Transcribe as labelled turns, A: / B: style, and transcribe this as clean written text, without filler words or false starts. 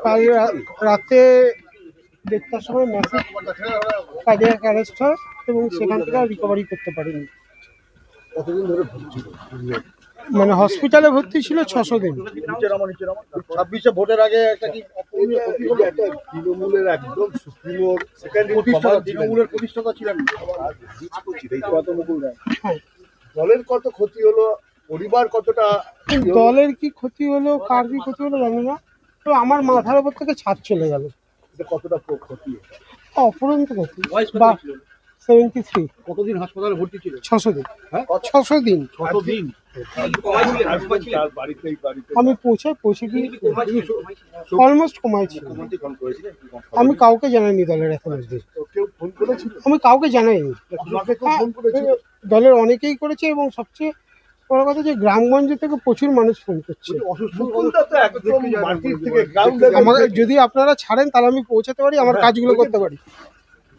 A: কাল রাতে 1:30টার সময় ম্যাসিভ কার্ডিয়াক অ্যারেস্ট হয় এবং সেখান থেকে আর রিকভারি করতে পারেনি।
B: কতদিন ধরে ভুগছিল?
A: মানে হসপিটালে ভর্তি ছিল 600 দিন।
B: 26-এ ভোটের আগে একটা কি তৃণমূলের একদম সুপ্রিমো তৃণমূলের প্রতিষ্ঠাতা ছিলেন দলের কত ক্ষতি হলো, পরিবার কতটা?
A: দলের কি ক্ষতি হলো, কার কি ক্ষতি হলো জানি না, তো আমার মাথার উপর থেকে ছাদ চলে গেল।
B: কতটা ক্ষতি?
A: অপরন্ত ক্ষতি। বা 73।
B: কতদিন হাসপাতালে ভর্তি ছিল?
A: 600 দিন। 600 দিন। আমি পৌঁছে গিয়ে অলমোস্ট কমাই ছিল। আমি কাউকে জানাইনি দলের এখন অবধি। আমি কাউকে জানাইনি। দলের অনেকেই করেছে এবং সবচেয়ে বড় কথা যে গ্রামগঞ্জ থেকে প্রচুর মানুষ ফোন করছে। আমাকে যদি আপনারা ছাড়েন তাহলে আমি পৌঁছাতে পারি, আমার কাজগুলো করতে পারি।